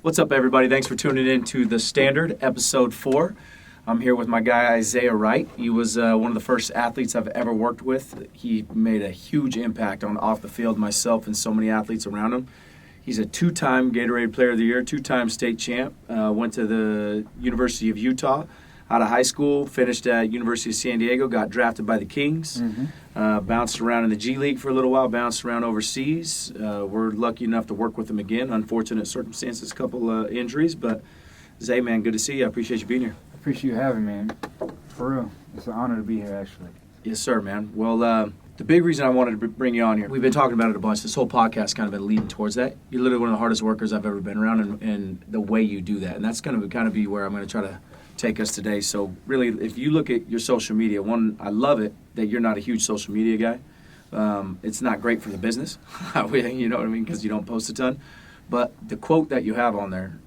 What's up, everybody? Thanks for tuning in to The Standard, Episode 4. I'm here with my guy, Isaiah Wright. He was one of the first athletes I've ever worked with. He made a huge impact on off the field, myself and so many athletes around him. He's a two-time Gatorade Player of the Year, two-time state champ, went to the University of Utah out of high school, finished at University of San Diego, got drafted by the Kings, bounced around in the G League for a little while, bounced around overseas. We're lucky enough to work with him again. Unfortunate circumstances, a couple injuries, but Zay, man, good to see you. I appreciate you being here. I appreciate you having me, man. For real. It's an honor to be here, actually. Yes, sir, man. Well, the big reason I wanted to bring you on here, we've been talking about it a bunch. This whole podcast kind of been leading towards that. You're literally one of the hardest workers I've ever been around, and the way you do that. And that's going to kind of be where I'm going to try to take us today. So really, if you look at your social media, one, I love it that you're not a huge social media guy. It's not great for the business, you know what I mean, because you don't post a ton. But the quote that you have on there,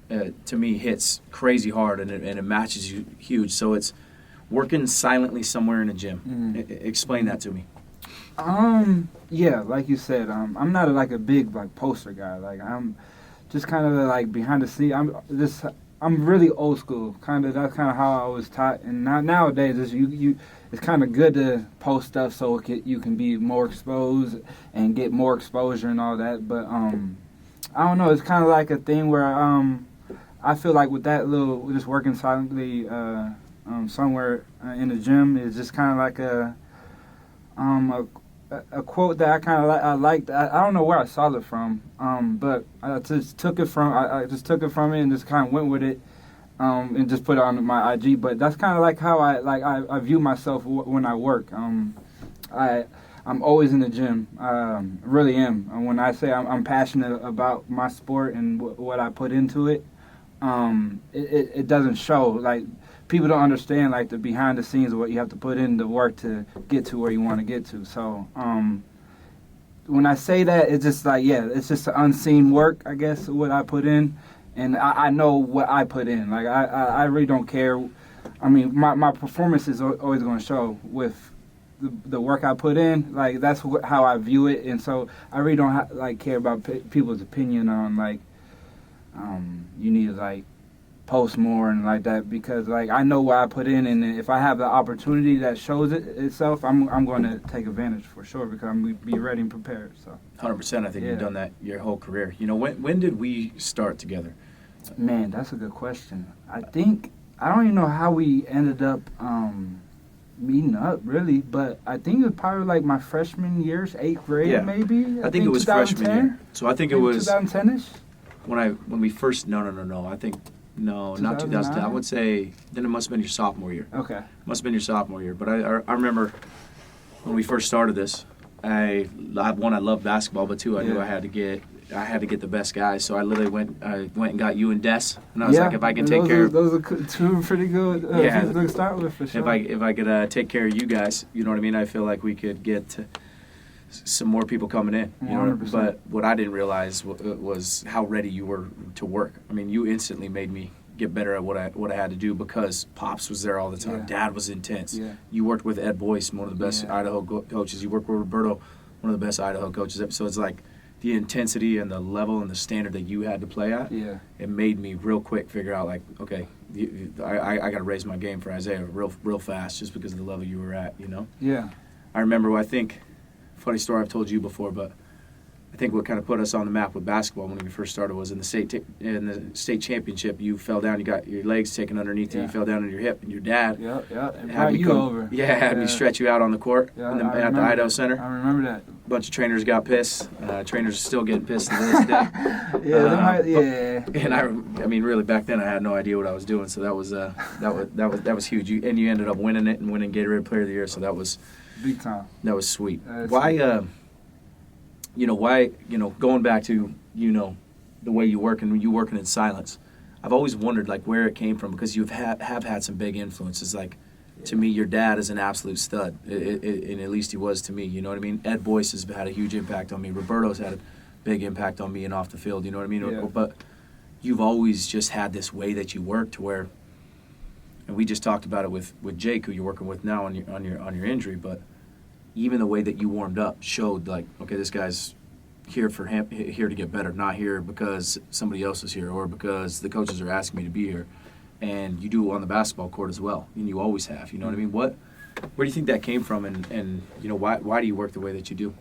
to me, hits crazy hard, and it matches you huge. So it's working silently somewhere in a gym. Explain that to me. Yeah, like you said, I'm not a big poster guy. I'm just kind of behind the scenes. I'm really old school. That's kind of how I was taught. And nowadays, it's kind of good to post stuff so you can be more exposed and get more exposure and all that. But I don't know. It's kind of like a thing where I feel like with that just working silently somewhere in the gym is just kind of like a quote that I liked. I don't know where I saw it from, but I just took it from it and just kind of went with it, and just put it on my IG. But that's kind of like how I view myself when I work. I'm always in the gym. Really am. And when I say I'm passionate about my sport and what I put into it, it doesn't show. People don't understand the behind the scenes of what you have to put in the work to get to where you want to get to. So when I say that, it's just it's just the unseen work, I guess, what I put in, and I know what I put in. I really don't care. I mean, my performance is always going to show with the work I put in. That's how I view it, and so I really don't care about people's opinion on you need to post more and that, because I know what I put in, and if I have the opportunity that shows itself, I'm going to take advantage for sure, because I'm going to be ready and prepared. So 100%. I think you've done that your whole career. You know, when did we start together? Man, that's a good question. I don't even know how we ended up meeting up, really, but I think it was probably my freshman year's 8th grade, maybe. I think it was freshman year. So I think it was 2010ish. When we first no. I think. No, not 2010. I would say then it must have been your sophomore year. Okay. Must have been your sophomore year. But I remember when we first started this, I loved basketball, but two, I knew I had to get the best guys. So I literally went and got you and Des, and I was like, if I can take care of those are two pretty good to start with, for sure. If I could take care of you guys, you know what I mean. I feel like we could get some more people coming in, you know. 100%. But what I didn't realize was how ready you were to work. I mean, you instantly made me get better at what I had to do, because Pops was there all the time. Yeah. Dad was intense. Yeah. You worked with Ed Boyce, one of the best Idaho coaches. You worked with Roberto, one of the best Idaho coaches. So it's the intensity and the level and the standard that you had to play at. Yeah. It made me real quick figure out okay, I got to raise my game for Isaiah real fast, just because of the level you were at, you know. Yeah. I remember. I think. Funny story I've told you before, but I think what kind of put us on the map with basketball when we first started was in the state championship. You fell down, you got your legs taken underneath you, you fell down on your hip, and your dad had you over. Had me stretch you out on the court at the Idaho Center. I remember that. A bunch of trainers got pissed. Trainers are still getting pissed to this day. And I mean, really, back then I had no idea what I was doing, so that was huge. You ended up winning it and winning Gatorade Player of the Year, so that was big time. That was sweet. Why, going back to, the way you work and you working in silence, I've always wondered, where it came from, because you have had some big influences. To me, your dad is an absolute stud, and at least he was to me, you know what I mean? Ed Boyce has had a huge impact on me. Roberto's had a big impact on me and off the field, you know what I mean? Yeah. But you've always just had this way that you work to where, and we just talked about it with Jake, who you're working with now on your injury, but even the way that you warmed up showed okay, this guy's here to get better, not here because somebody else is here or because the coaches are asking me to be here. And you do it on the basketball court as well, and you always have. You know what I mean? Where do you think that came from, and you know, why do you work the way that you do?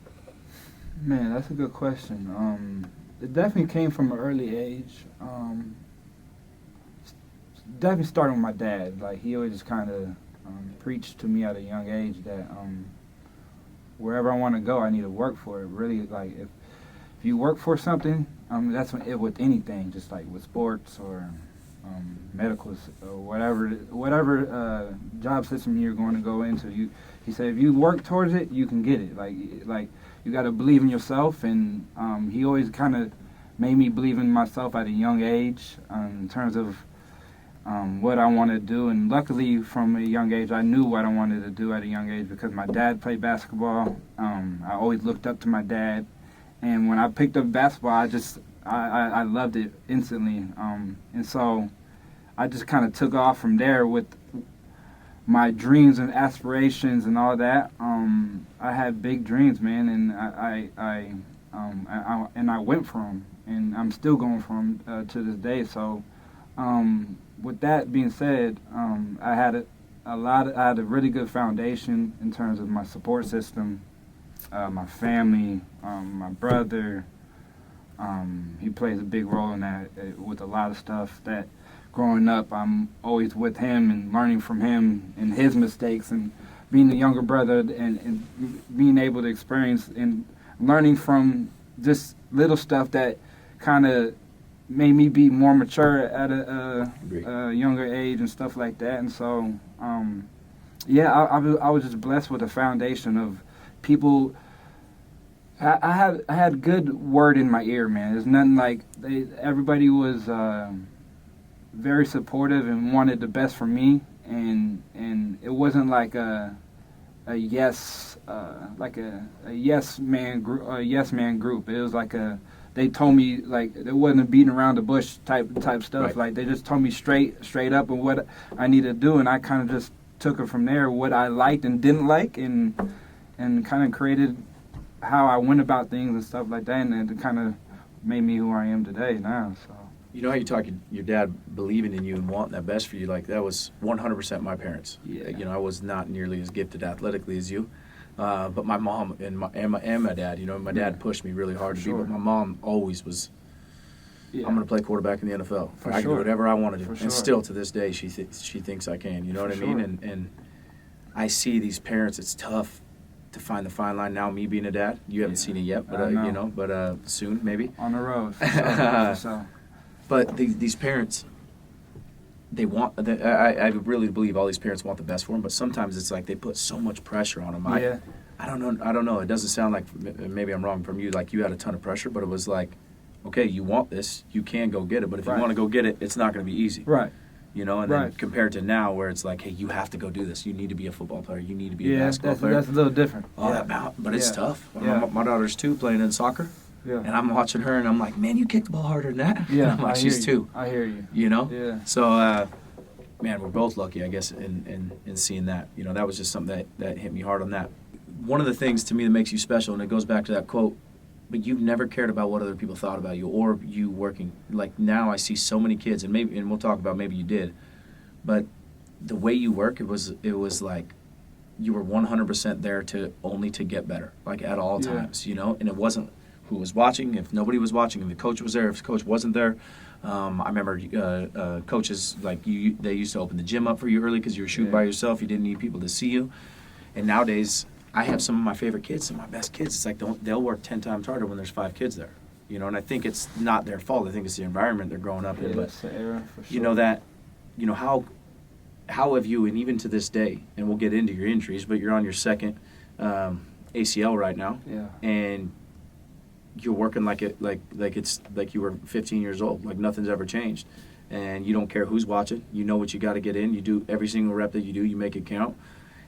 Man, that's a good question. It definitely came from an early age. Definitely starting with my dad. Like, he always just kind of preached to me at a young age that wherever I want to go, I need to work for it. Really, like, if you work for something, that's with anything, just like with sports or medicals or whatever job system you're going to go into. He said, if you work towards it, you can get it. Like you got to believe in yourself, and he always kind of made me believe in myself at a young age in terms of what I wanted to do. And luckily, from a young age, I knew what I wanted to do at a young age because my dad played basketball. I always looked up to my dad, and when I picked up basketball, I loved it instantly. And so I just kind of took off from there with my dreams and aspirations and all that. I had big dreams, man, and I went for them, and I'm still going for them to this day. So, with that being said, I had a really good foundation in terms of my support system, my family, my brother. He plays a big role in that with a lot of stuff that growing up, I'm always with him and learning from him and his mistakes, and being the younger brother and being able to experience and learning from just little stuff that kind of made me be more mature at a younger age and stuff like that. And so, I was just blessed with a foundation of people. I had good word in my ear, man. There's nothing like everybody was very supportive and wanted the best for me, and it wasn't like a yes man group. It was like they told me, like, it wasn't a beating around the bush type stuff. Right. Like, they just told me straight up and what I needed to do, and I kind of just took it from there, what I liked and didn't like, and kind of created how I went about things and stuff like that, and it kind of made me who I am today now. So, you know how you talk your dad believing in you and wanting that best for you, like that was 100% my parents. Yeah. You know, I was not nearly as gifted athletically as you, but my mom and my dad, you know, my dad pushed me really hard to be, but my mom always was, I'm going to play quarterback in the NFL. I can do whatever I want to do. And still to this day, she thinks I can, you know what I mean? And I see these parents, it's tough to find the fine line now, me being a dad. You haven't seen it yet, but you know, but soon maybe. On the road. For sure. But these parents, they want. I really believe all these parents want the best for them. But sometimes it's like they put so much pressure on them. I don't know. It doesn't sound like, maybe I'm wrong from you. Like you had a ton of pressure, but it was like, okay, you want this, you can go get it. But if you want to go get it, it's not going to be easy. Right. You know, and then compared to now, where it's like, hey, you have to go do this. You need to be a football player. You need to be a basketball player. That's a little different. But it's tough. My daughter's 2 playing in soccer. Yeah. And I'm watching her, and I'm like, man, you kick the ball harder than that. Yeah, I'm like, she's 2. I hear you. You know? Yeah. So, man, we're both lucky, I guess, in seeing that. You know, that was just something that hit me hard on that. One of the things to me that makes you special, and it goes back to that quote, but you've never cared about what other people thought about you or you working. Like now I see so many kids, and we'll talk about maybe you did, but the way you work, it was like you were 100% there only to get better, like at all times, you know, and it wasn't who was watching, if nobody was watching, if the coach was there, if the coach wasn't there. I remember coaches, like they used to open the gym up for you early because you were shooting by yourself. You didn't need people to see you. And nowadays, I have some of my favorite kids, some of my best kids. It's like they'll work 10 times harder when there's 5 kids there. You know, and I think it's not their fault. I think it's the environment they're growing up in. But that's the era, for sure. you know that, you know, how have you, and even to this day, and we'll get into your injuries, but you're on your second ACL right now. Yeah. And you're working like it's like you were 15 years old, like nothing's ever changed, and you don't care who's watching. You know what you got to get in. You do every single rep that you do. You make it count,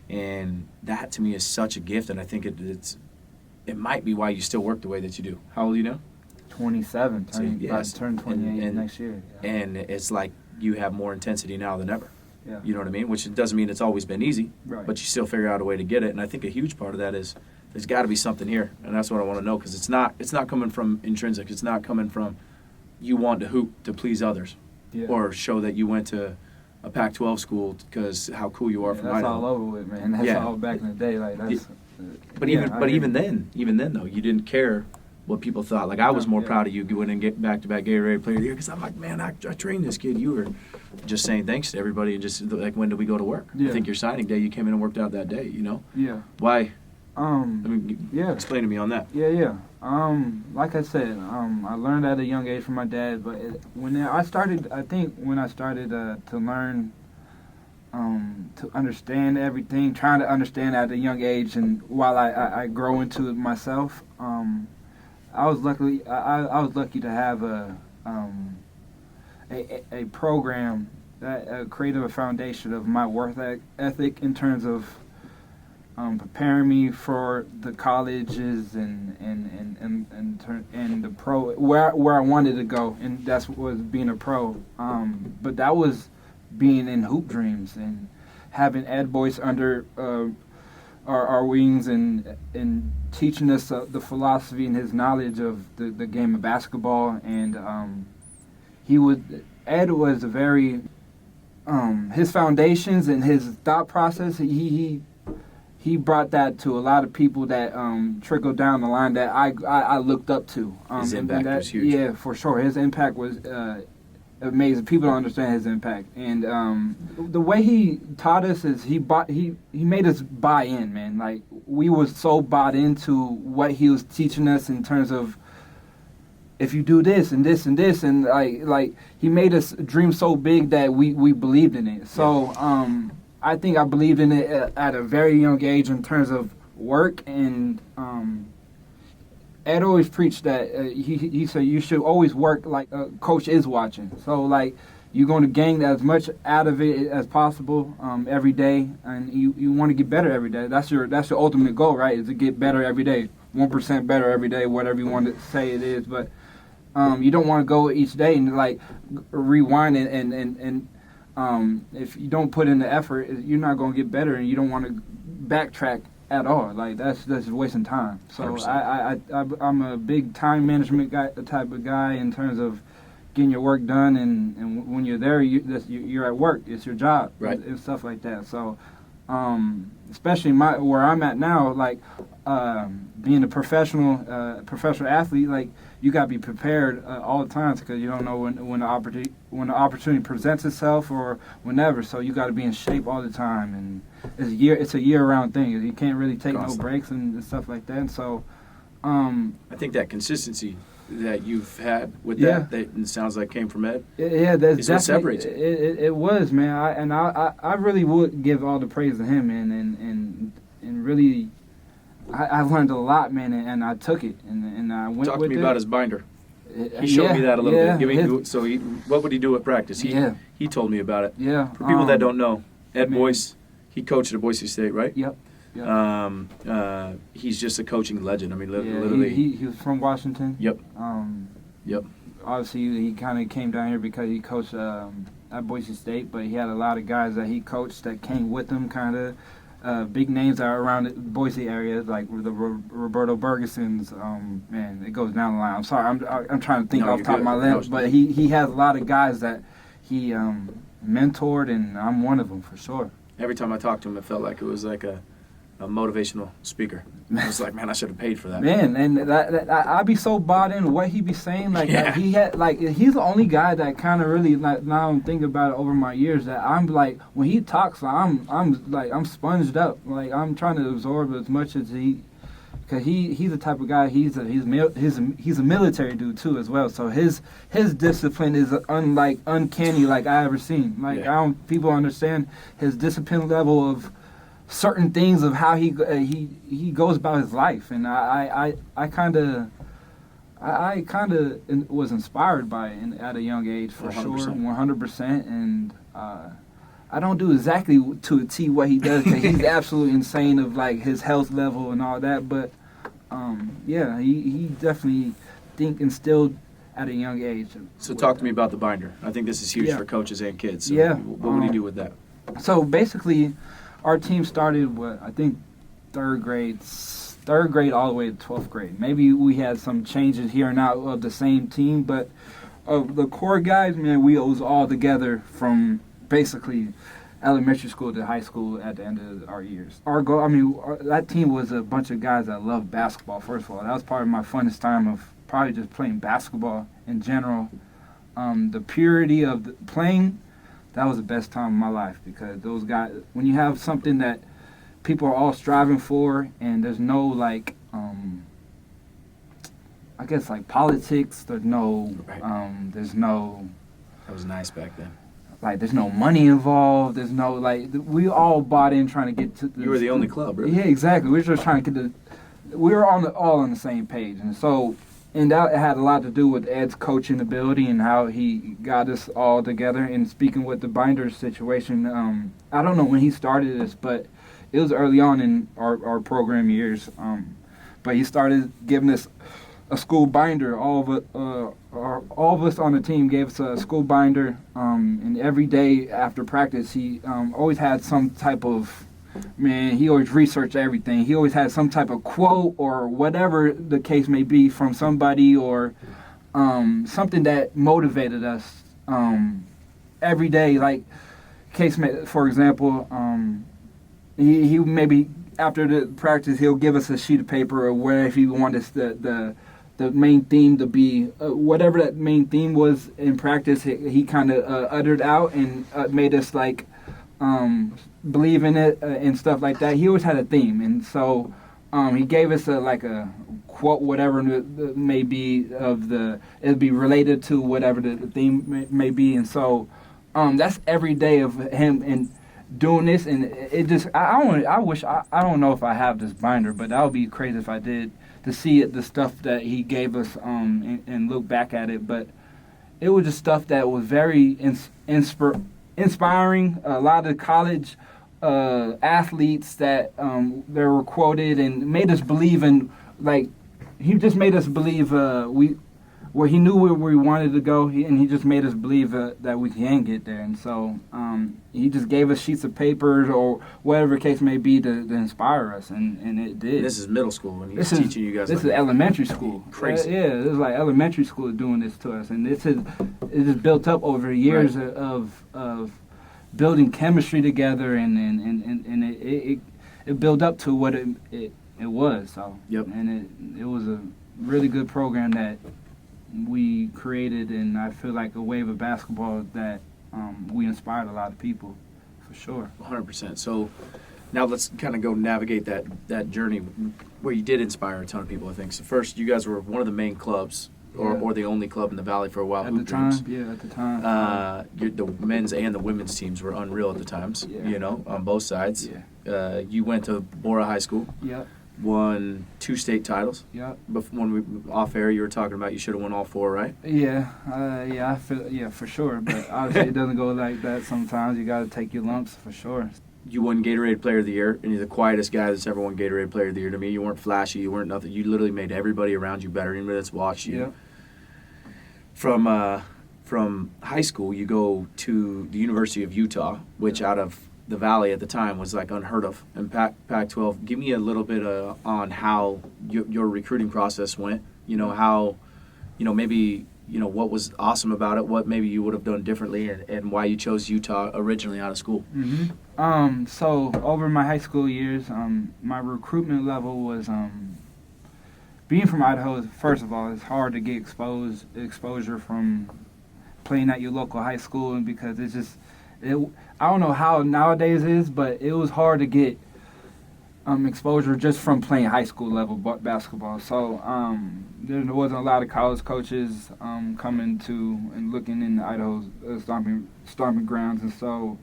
and that to me is such a gift. And I think it might be why you still work the way that you do. How old are you now? 27. Turn 28 next year. Yeah. And it's like you have more intensity now than ever. Yeah. You know what I mean? Which doesn't mean it's always been easy, right. But you still figure out a way to get it. And I think a huge part of that is there's got to be something here, and that's what I want to know, because it's not coming from intrinsic. It's not coming from you want to hoop to please others or show that you went to a Pac-12 school because how cool you are from that's Idaho. all over with, man. That's all back in the day. Like that's. But even then though, you didn't care what people thought. Like I was more proud of you going and get back-to-back Gatorade Player of the Year, because I'm like, man, I trained this kid. You were just saying thanks to everybody and just like, when do we go to work? I think your signing day, you came in and worked out that day. You know? Yeah. Why? Explain to me on that. Like I said, I learned at a young age from my dad, but when I started to learn, to understand everything, trying to understand at a young age, and while I grow into it myself, I was lucky to have a program that created a foundation of my work ethic in terms of preparing me for the colleges and the pro where I wanted to go, and that's what was being a pro. But that was being in Hoop Dreams and having Ed Boyce under our wings and teaching us the philosophy and his knowledge of the game of basketball. And Ed was a very his foundations and his thought process. He brought that to a lot of people that trickled down the line that I looked up to. His impact was huge. Yeah, for sure. His impact was amazing. People don't understand his impact. And the way he taught us is he made us buy in, man. Like, we were so bought into what he was teaching us in terms of, if you do this and this and this, and like he made us dream so big that we believed in it. So I think I believed in it at a very young age in terms of work. And Ed always preached that he said you should always work like a coach is watching. So like you're going to gain as much out of it as possible every day, and you want to get better every day. That's your ultimate goal, right? Is to get better every day, 1% better every day, whatever you want to say it is. But you don't want to go each day and like rewind and if you don't put in the effort, you're not going to get better, and you don't want to backtrack at all. Like that's wasting time. So I'm a big time management type of guy in terms of getting your work done, and when you're there, you're at work. It's your job, right? And stuff like that. So especially where I'm at now, like being a professional athlete, like you gotta be prepared all the time, because you don't know when the opportunity presents itself or whenever. So you got to be in shape all the time, and it's a year-round thing. You can't really take no breaks and stuff like that. And so I think that consistency that you've had with that it sounds like came from Ed. That's what separates it. It was, man. I really would give all the praise to him, and really. I learned a lot, man, and I took it, and I went with it. Talk to me about his binder. He showed me that a little bit. What would he do at practice? He told me about it. Yeah. For people that don't know, Ed Boyce, he coached at Boise State, right? Yep. He's just a coaching legend. I mean, literally. He was from Washington. Yep. Yep. Obviously, he kind of came down here because he coached at Boise State, but he had a lot of guys that he coached that came with him, kind of. Big names are around the Boise area, like the Roberto Bergesons. Man, it goes down the line. I'm sorry, I'm trying to think off the top of my head, but he has a lot of guys that he mentored, and I'm one of them for sure. Every time I talked to him, it felt like it was like a motivational speaker. I was like, man, I should have paid for that. Man, and I'd be so bought in what he be saying. Like he had, like he's the only guy that kind of really, like, now I'm thinking about it over my years, that I'm like, when he talks, I'm sponged up. Like I'm trying to absorb as much as because he's the type of guy. He's a military dude too as well. So his discipline is uncanny like I ever seen. Like people understand his discipline level of certain things of how he goes about his life, and I kind of was inspired by it at a young age for 100%. Sure, 100%. And I don't do exactly to a T what he does, because he's absolutely insane of like his health level and all that. But he definitely instilled at a young age. So talk to me about the binder. I think this is huge for coaches and kids. So what would he do with that? So basically, our team started I think third grade, 3rd grade all the way to 12th grade. Maybe we had some changes here and out of the same team, but of the core guys, man, we was all together from basically elementary school to high school at the end of our years. Our goal, that team was a bunch of guys that loved basketball, first of all. That was probably my funnest time of probably just playing basketball in general. The purity of playing, that was the best time of my life, because those guys, when you have something that people are all striving for and there's no I guess like politics, there's no That was nice back then. Like, there's no money involved. There's no, we all bought in trying to get to You were the only club, really. Yeah, exactly. We were just trying to get we were all on the same page. And so, and that had a lot to do with Ed's coaching ability and how he got us all together. And speaking with the Binders situation, I don't know when he started this, but it was early on in our program years. But he started giving us a school binder. All of us on the team gave us a school binder, and every day after practice, he always had some type of, he always researched everything. He always had some type of quote or whatever the case may be from somebody, or something that motivated us every day. Like, for example, he maybe after the practice, he'll give us a sheet of paper or whatever he wanted us the main theme to be, whatever that main theme was in practice. He kind of uttered out and made us believe in it and stuff like that. He always had a theme, and so he gave us a quote, whatever it may be it'd be related to whatever the theme may be, and so that's every day of him and doing this, and it just I don't know if I have this binder, but that would be crazy if I did, to see the stuff that he gave us and look back at it. But it was just stuff that was very inspiring. A lot of college athletes that they were quoted and made us believe in, he just made us believe he knew where we wanted to go, and he just made us believe that we can get there. And so he just gave us sheets of papers or whatever the case may be to inspire us, and it did. This is middle school when he's teaching you guys. This is elementary school. Crazy. Yeah, it was like elementary school doing this to us, and it just built up over years of building chemistry together, and it built up to what it was. So yep. And it was a really good program that we created, and I feel like a wave of basketball that we inspired a lot of people, for sure. 100%. So now let's kind of go navigate that journey where you did inspire a ton of people, I think. So first, you guys were one of the main clubs, or the only club in the Valley for a while. At the time. The men's and the women's teams were unreal at the times, on both sides. Yeah. You went to Bora High School. Yep. Won 2 state titles. Yep. When we off air, you were talking about you should have won all 4, right? Yeah. I feel for sure. But obviously, it doesn't go like that. Sometimes you got to take your lumps, for sure. You won Gatorade Player of the Year, and you're the quietest guy that's ever won Gatorade Player of the Year to me. You weren't flashy. You weren't nothing. You literally made everybody around you better. Anybody that's watched you. Yep. From high school, you go to the University of Utah, which out of the Valley at the time was unheard of. And Pac-12, give me a little bit on how your recruiting process went. How, maybe, what was awesome about it, what maybe you would have done differently, and why you chose Utah originally out of school. Mm-hmm. So over my high school years, my recruitment level was, being from Idaho, first of all, it's hard to get exposure from playing at your local high school, and because it's just, I don't know how nowadays is, but it was hard to get exposure just from playing high school level basketball. So there wasn't a lot of college coaches coming to and looking in Idaho's stomping grounds. And so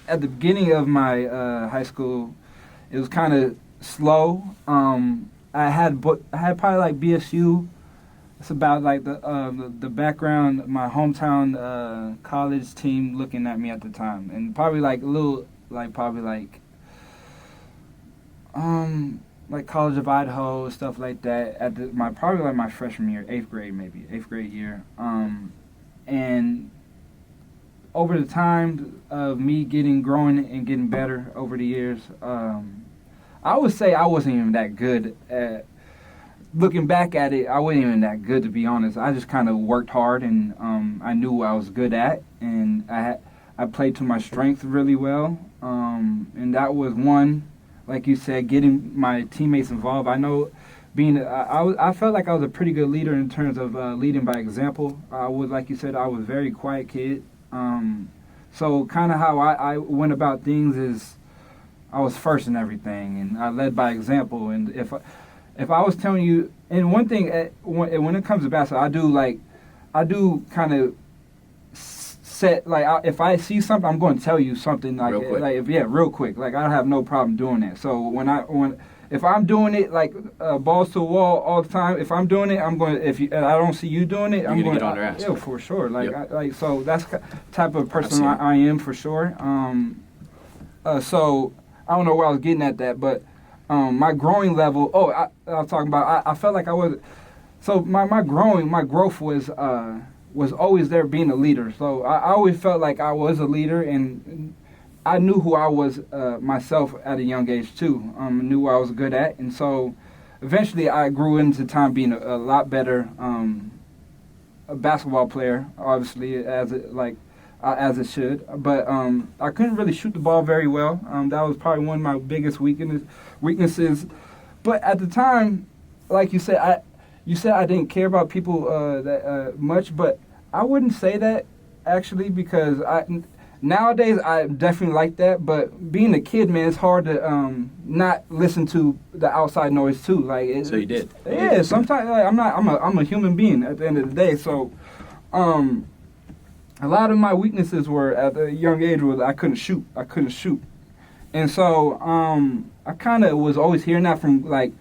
at the beginning of my high school, it was kind of slow. I had probably BSU. It's about the background, my hometown college team looking at me at the time, and probably College of Idaho, stuff like that. At my freshman year, eighth grade year, and over the time of me growing and getting better over the years, I would say I wasn't even that good at. Looking back at it, I wasn't even that good, to be honest. I just kind of worked hard, and I knew what I was good at, and I played to my strength really well. And that was one, like you said, getting my teammates involved. I know I felt like I was a pretty good leader in terms of leading by example. Like you said, I was a very quiet kid. So kind of how I went about things is I was first in everything, and I led by example. And if I was telling you, and one thing, when it comes to basketball, I do kind of set, like, if I see something, I'm going to tell you something, like, real quick. Like, I have no problem doing that. So if I'm doing it, like, balls to the wall all the time, if I'm doing it, I'm going to, and I don't see you doing it, I'm going to get on their ass. Yeah, for sure. Like, yep. So that's the type of person I am, for sure. So I don't know where I was getting at that, but my growing level. I was talking about. I felt like I was. So my growth was always there, being a leader. So I always felt like I was a leader, and I knew who I was myself at a young age too. Knew what I was good at, and so eventually I grew into time being a lot better a basketball player. Obviously, as it should, but I couldn't really shoot the ball very well. That was probably one of my biggest weaknesses. But at the time, like you said, I didn't care about people that much, but I wouldn't say that actually, because nowadays I definitely like that. But being a kid, man, it's hard to not listen to the outside noise too. Like, so you did? Yeah. Sometimes I'm a human being at the end of the day. So. A lot of my weaknesses were at a young age was I couldn't shoot. And so I kind of was always hearing that from, like,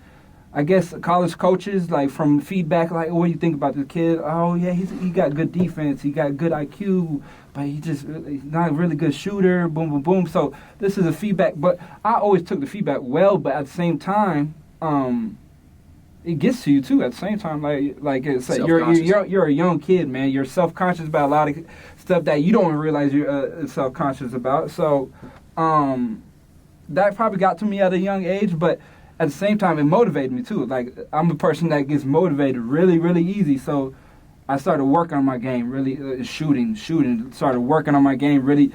I guess college coaches, like, from feedback, like, what do you think about this kid? Oh, yeah, he got good defense, he got good IQ, but he's not a really good shooter, boom, boom, boom. So this is a feedback. But I always took the feedback well, but at the same time, it gets to you too. At the same time, like it's like you're a young kid, man. You're self-conscious about a lot of stuff that you don't even realize you're self-conscious about. So that probably got to me at a young age, but at the same time, it motivated me too. Like, I'm a person that gets motivated really, really easy. So I started working on my game, really shooting. Started working on my game, really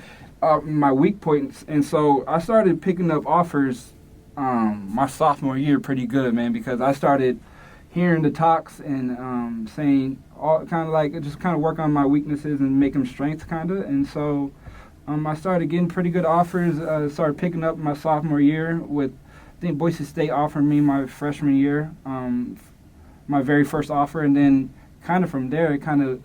my weak points, and so I started picking up offers. My sophomore year pretty good, man, because I started hearing the talks and saying all kind of like just kind of work on my weaknesses and make them strengths, kind of. And so I started getting pretty good offers. Started picking up my sophomore year with, I think, Boise State offered me my freshman year, my very first offer, and then kind of from there it kind of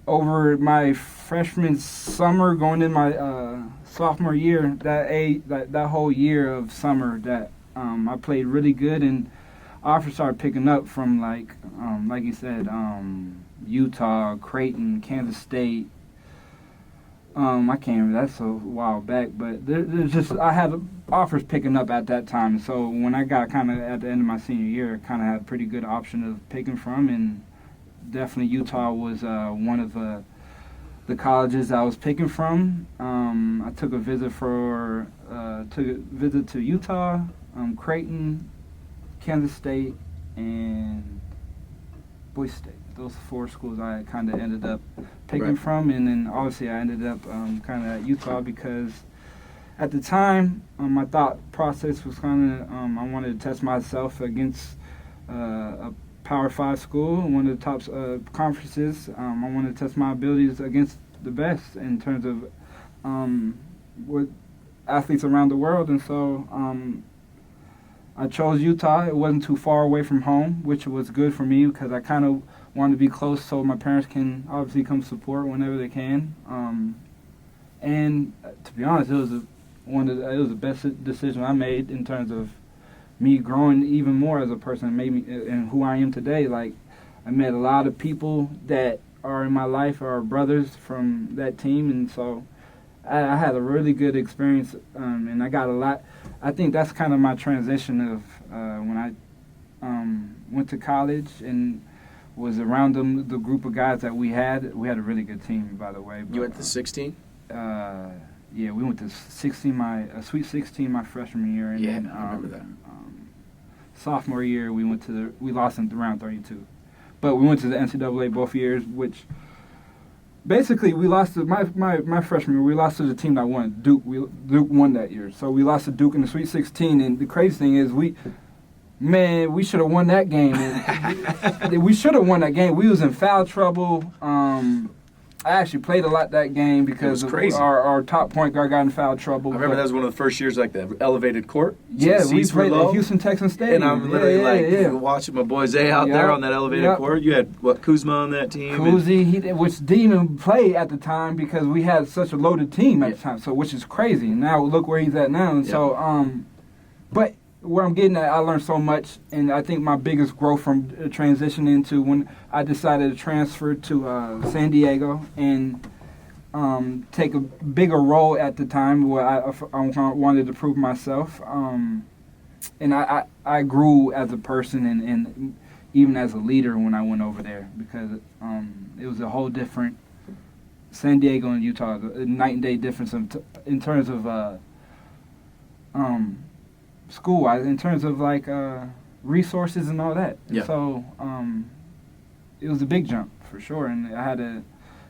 over my freshman summer going in my sophomore year, that whole year of summer, that I played really good, and offers started picking up from like you said, Utah, Creighton, Kansas State. I can't remember, that's a while back, but there's just, I had offers picking up at that time. So when I got kind of at the end of my senior year, I kind of had a pretty good option of picking from, and definitely Utah was one of the colleges I was picking from. I took a visit to Utah, Creighton, Kansas State, and Boise State. Those 4 schools I kind of ended up picking from, and then obviously I ended up kind of at Utah because at the time my thought process was kind of I wanted to test myself against a Power 5 school, one of the top conferences. I wanted to test my abilities against the best in terms of with athletes around the world, and so I chose Utah. It wasn't too far away from home, which was good for me because I kind of wanted to be close so my parents can obviously come support whenever they can. And to be honest, it was the best decision I made in terms of me growing even more as a person, made me and who I am today. Like, I met a lot of people that are in my life, are brothers from that team, and so I had a really good experience, and I got a lot. I think that's kind of my transition of when I went to college and was around the group of guys that we had. We had a really good team, by the way. But, you went to 16? Yeah, we went to Sweet 16 my freshman year, and Yeah, then I remember that. Sophomore year we lost in round 32, but we went to the NCAA both years, which basically we lost to my freshman year. We lost to the team that won. Duke won that year, so we lost to Duke in the Sweet 16. And the crazy thing is we should have won that game. We should have won that game. We was in foul trouble. I actually played a lot that game because our top point guard got in foul trouble. I remember that was one of the first years, like the elevated court. Yeah, we played at Houston Texan Stadium. And I'm literally watching my boy Zay out there on that elevated court. You had, Kuzma on that team? Kuzi, which didn't even play at the time because we had such a loaded team at the time, so which is crazy. Now look where he's at now. And so, but where I'm getting at, I learned so much, and I think my biggest growth from transitioning to when I decided to transfer to San Diego and take a bigger role at the time where I wanted to prove myself. And I grew as a person and even as a leader when I went over there because it was a whole different San Diego and Utah, a night and day difference in terms of school-wise, in terms of like resources and all that. Yeah. So it was a big jump for sure, and I had to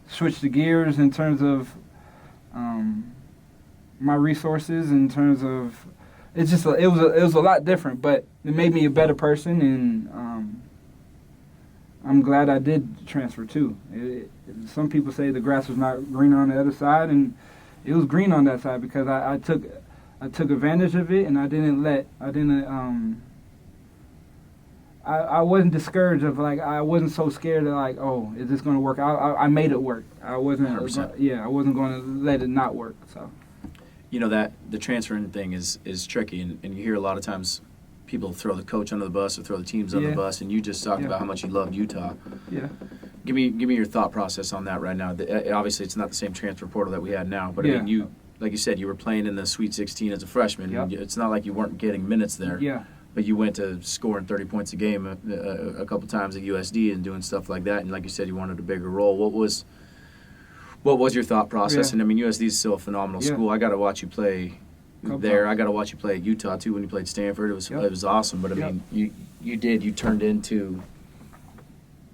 switch the gears in terms of my resources. In terms of it was a lot different, but it made me a better person, and I'm glad I did transfer too. Some people say the grass was not green on the other side, and it was green on that side because I took advantage of it, and I wasn't discouraged of I wasn't so scared of oh, is this going to work? I made it work. I wasn't 100%. I wasn't going to let it not work. So that the transferring thing is tricky, and you hear a lot of times people throw the coach under the bus or throw the teams under the bus, and you just talked about how much you loved Utah. Yeah. Give me your thought process on that right now. Obviously, it's not the same transfer portal that we had now, but I mean, like you said, you were playing in the Sweet 16 as a freshman. Yep. It's not like you weren't getting minutes there. Yeah. But you went to scoring 30 points a game a couple times at USD and doing stuff like that. And like you said, you wanted a bigger role. What was your thought process? Yeah. And I mean, USD is still a phenomenal school. I got to watch you play there. I got to watch you play at Utah too when you played Stanford. It was awesome. But I mean, you turned into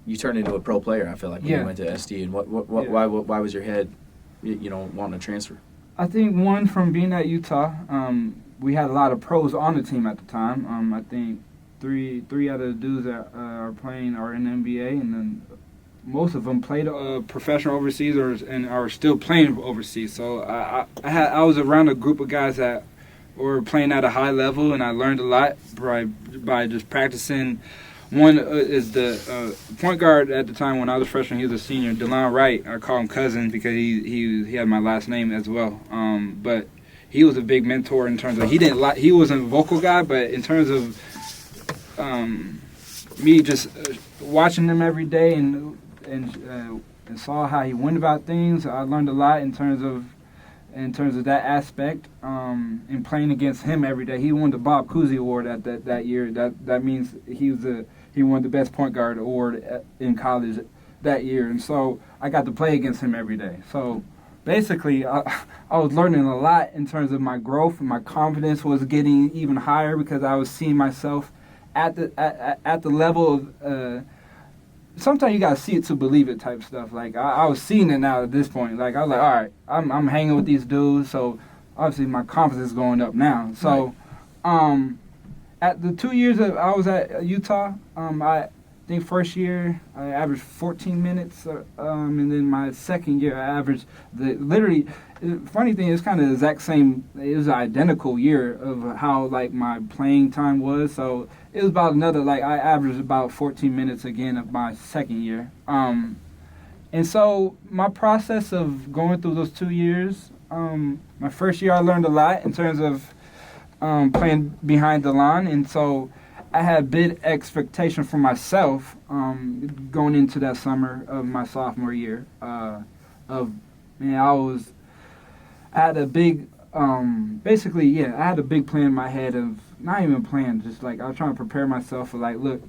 a pro player. I feel like when you went to SD. And why was your head, wanting to transfer? I think one, from being at Utah, we had a lot of pros on the team at the time. I think three out of the dudes that are playing are in the NBA, and then most of them played professional overseas and are still playing overseas. So I was around a group of guys that were playing at a high level, and I learned a lot by just practicing. One is the point guard at the time when I was a freshman. He was a senior, Taylor Wright. I call him cousin because he had my last name as well. But he was a big mentor in terms of he wasn't a vocal guy, but in terms of me just watching him every day and saw how he went about things. I learned a lot in terms of that aspect. And playing against him every day, he won the Bob Cousy Award at that year. That means he won the best point guard award in college that year, and so I got to play against him every day. So basically, I was learning a lot in terms of my growth, and my confidence was getting even higher because I was seeing myself at the level of. Sometimes you gotta see it to believe it type stuff. Like I was seeing it now at this point. Like I was like, all right, I'm hanging with these dudes, so obviously my confidence is going up now. So, at the 2 years that I was at Utah, I think first year I averaged 14 minutes, and then my second year I averaged literally. The funny thing is, kind of the exact same. It was an identical year of how my playing time was. So it was about another I averaged about 14 minutes again of my second year. And so my process of going through those 2 years, my first year I learned a lot in terms of playing behind the line, and so I had big expectation for myself going into that summer of my sophomore year. I had a big, I had a big plan in my head of not even plan, just I was trying to prepare myself for look,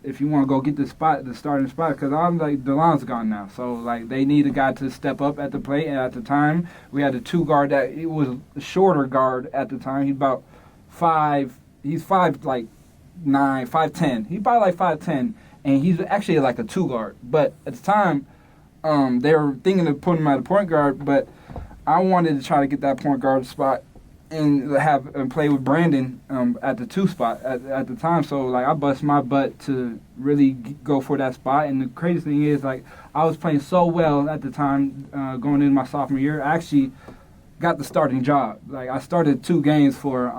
if you want to go get the starting spot, because I'm like DeLon's gone now, so like they need a guy to step up at the plate. And at the time, we had a 2 guard that it was a shorter guard at the time. He's about 5. He's 5'9", 5'10". He's probably like 5'10", and he's actually like a 2 guard. But at the time, they were thinking of putting him at a point guard, but I wanted to try to get that point guard spot and play with Brandon at the 2 spot at the time. So like I bust my butt to really go for that spot. And the crazy thing is, like, I was playing so well at the time going into my sophomore year. I actually got the starting job. Like I started 2 games for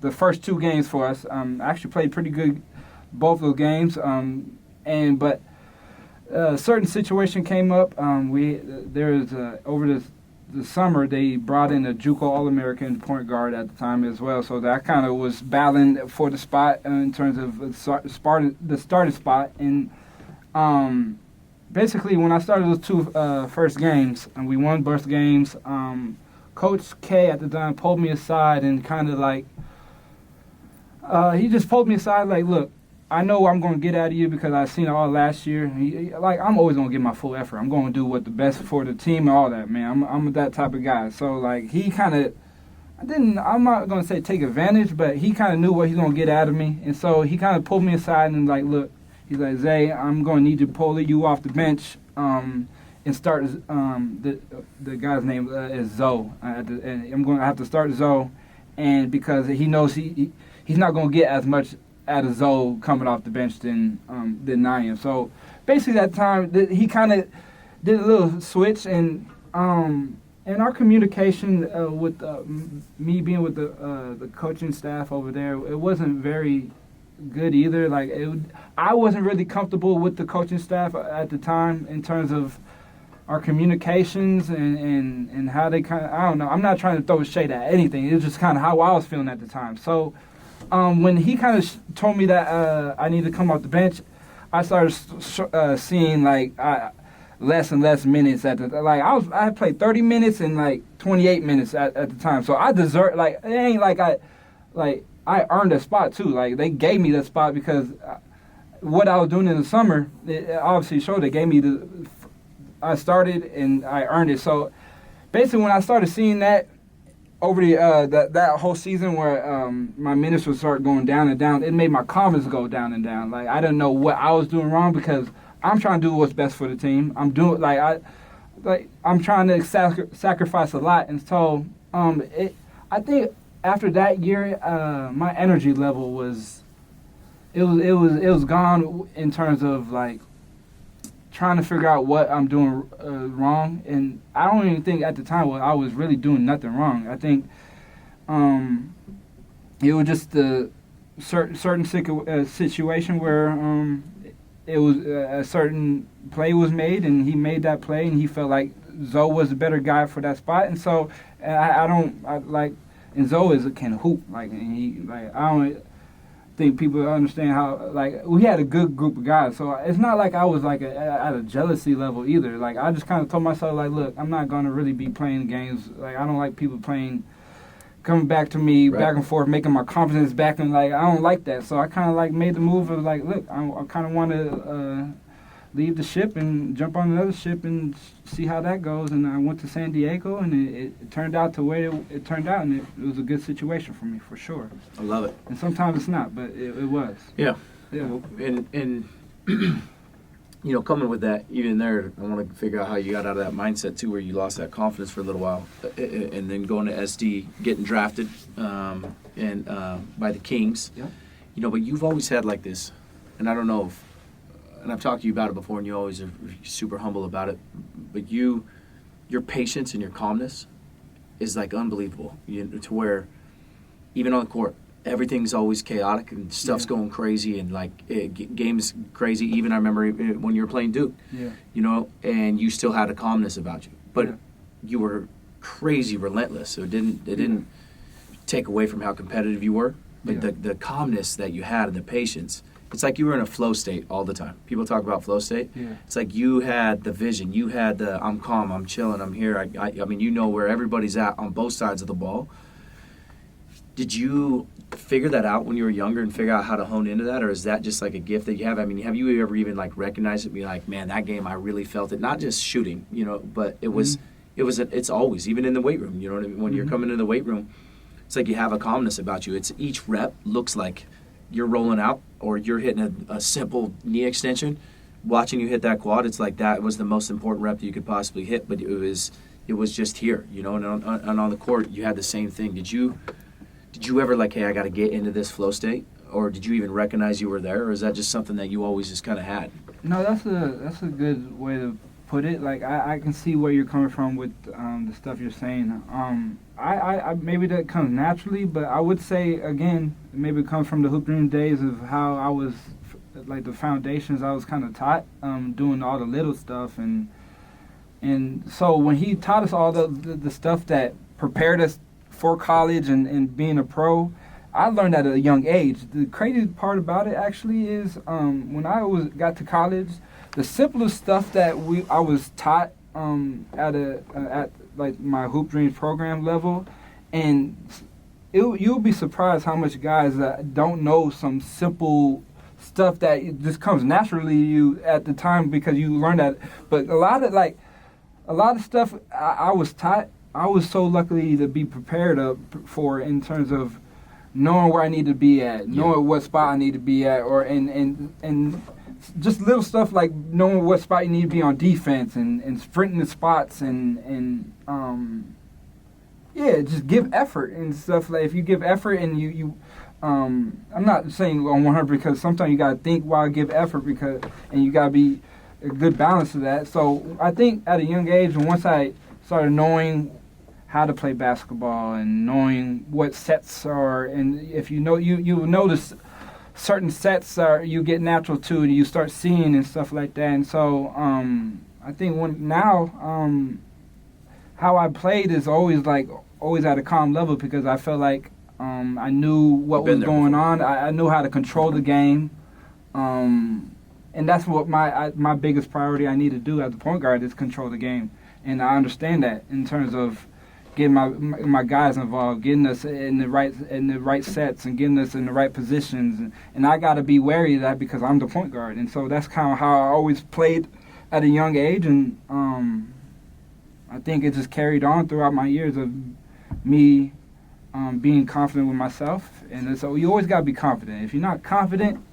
the first 2 games for us. I actually played pretty good both of those games. But a certain situation came up. Over the summer, they brought in a JUCO All-American point guard at the time as well. So that kind of was battling for the spot in terms of the starting spot. And basically, when I started those 2 first games, and we won both games, Coach K at the time pulled me aside and kind of like, he just pulled me aside like, look, I know what I'm going to get out of you because I've seen it all last year. I'm always going to give my full effort. I'm going to do what the best for the team and all that, man. I'm that type of guy. So, like, he kind of, I'm not going to say take advantage, but he kind of knew what he's going to get out of me. And so he kind of pulled me aside and, like, look, he's like, Zay, I'm going to need to pull you off the bench and start, the guy's name is Zoe. And I'm going to have to start Zoe, and because he knows he's not going to get as much out of Zoe coming off the bench than I am. So basically that time he kind of did a little switch, and our communication with me being with the coaching staff over there, it wasn't very good either. Like I wasn't really comfortable with the coaching staff at the time in terms of our communications and how they kind of, I don't know. I'm not trying to throw shade at anything. It was just kind of how I was feeling at the time. So when he kind of told me that I need to come off the bench, I started seeing like less and less minutes at the I had played 30 minutes and like 28 minutes at the time. So I deserve, like, it ain't like I earned a spot too. Like they gave me that spot because what I was doing in the summer, it obviously showed. They gave me I started and I earned it. So basically when I started seeing that over that whole season where my minutes would start going down and down, it made my confidence go down and down. Like I didn't know what I was doing wrong because I'm trying to do what's best for the team. I'm doing I'm trying to sacrifice a lot, and so I think after that year, my energy level was gone in terms of like trying to figure out what I'm doing wrong. And I don't even think at the time I was really doing nothing wrong. I think it was just a certain situation where it was a certain play was made, and he made that play, and he felt like Zoe was a better guy for that spot. And so and Zoe can hoop, like, and I don't think people understand how, like, we had a good group of guys, so it's not like I was like at a jealousy level either. Like I just kind of told myself, like, look, I'm not gonna really be playing games. Like I don't like people coming back to me, right, back and forth, making my confidence back, and like I don't like that. So I kind of like made the move of like, look, I kind of want to leave the ship and jump on another ship and see how that goes. And I went to San Diego, and it turned out the way it turned out, and it was a good situation for me, for sure. I love it. And sometimes it's not, but it was. Yeah. Yeah. And you know, coming with that, even there, I want to figure out how you got out of that mindset too, where you lost that confidence for a little while, and then going to SD, getting drafted, and by the Kings. Yeah. You know, but you've always had like this, and I don't know if, and I've talked to you about it before, and you always are super humble about it, but your patience and your calmness is like unbelievable. To where even on the court, everything's always chaotic and stuff's going crazy, and like games crazy. Even I remember when you were playing Duke, you know, and you still had a calmness about you, but you were crazy relentless. So it didn't take away from how competitive you were, but the calmness that you had and the patience. It's like you were in a flow state all the time. People talk about flow state. Yeah. It's like you had the vision. You had the I'm calm, I'm chilling, I'm here. I mean, you know where everybody's at on both sides of the ball. Did you figure that out when you were younger and figure out how to hone into that, or is that just like a gift that you have? I mean, have you ever even like recognized it and be like, man, that game I really felt it, not just shooting, but it's always, even in the weight room, you know what I mean? When you're coming into the weight room, it's like you have a calmness about you. It's each rep looks like you're rolling out or you're hitting a simple knee extension. Watching you hit that quad, it's like that was the most important rep that you could possibly hit, but it was just here, and on the court you had the same thing. Did you ever like, hey, I got to get into this flow state, or did you even recognize you were there, or is that just something that you always just kind of had? No, that's a good way to put it. Like I can see where you're coming from with the stuff you're saying. I maybe that comes naturally, but I would say again, maybe it comes from the Hoop Dream days of how I was, like the foundations I was kind of taught, doing all the little stuff, and so when he taught us all the stuff that prepared us for college and being a pro, I learned at a young age. The crazy part about it actually is when I got to college, the simplest stuff that I was taught at like my Hoop Dreams program level, and you'll be surprised how much guys that don't know some simple stuff that just comes naturally to you at the time because you learned that. But a lot of stuff I was taught, I was so lucky to be prepared for in terms of knowing where I need to be at, knowing what spot I need to be at, or and just little stuff like knowing what spot you need to be on defense and sprinting the spots and just give effort and stuff. Like if you give effort and you I'm not saying on 100 because sometimes you gotta think while give effort and you gotta be a good balance of that. So I think at a young age, and once I started knowing how to play basketball and knowing what sets are, and if you notice certain sets you get natural to and you start seeing and stuff like that. And so I think how I played is always at a calm level because I felt like I knew what was going on. I knew how to control the game. And that's what my biggest priority I need to do as a point guard is control the game. And I understand that in terms of getting my guys involved, getting us in the right sets and getting us in the right positions. And I got to be wary of that because I'm the point guard. And so that's kind of how I always played at a young age. And I think it just carried on throughout my years of me being confident with myself. And so you always got to be confident. If you're not confident,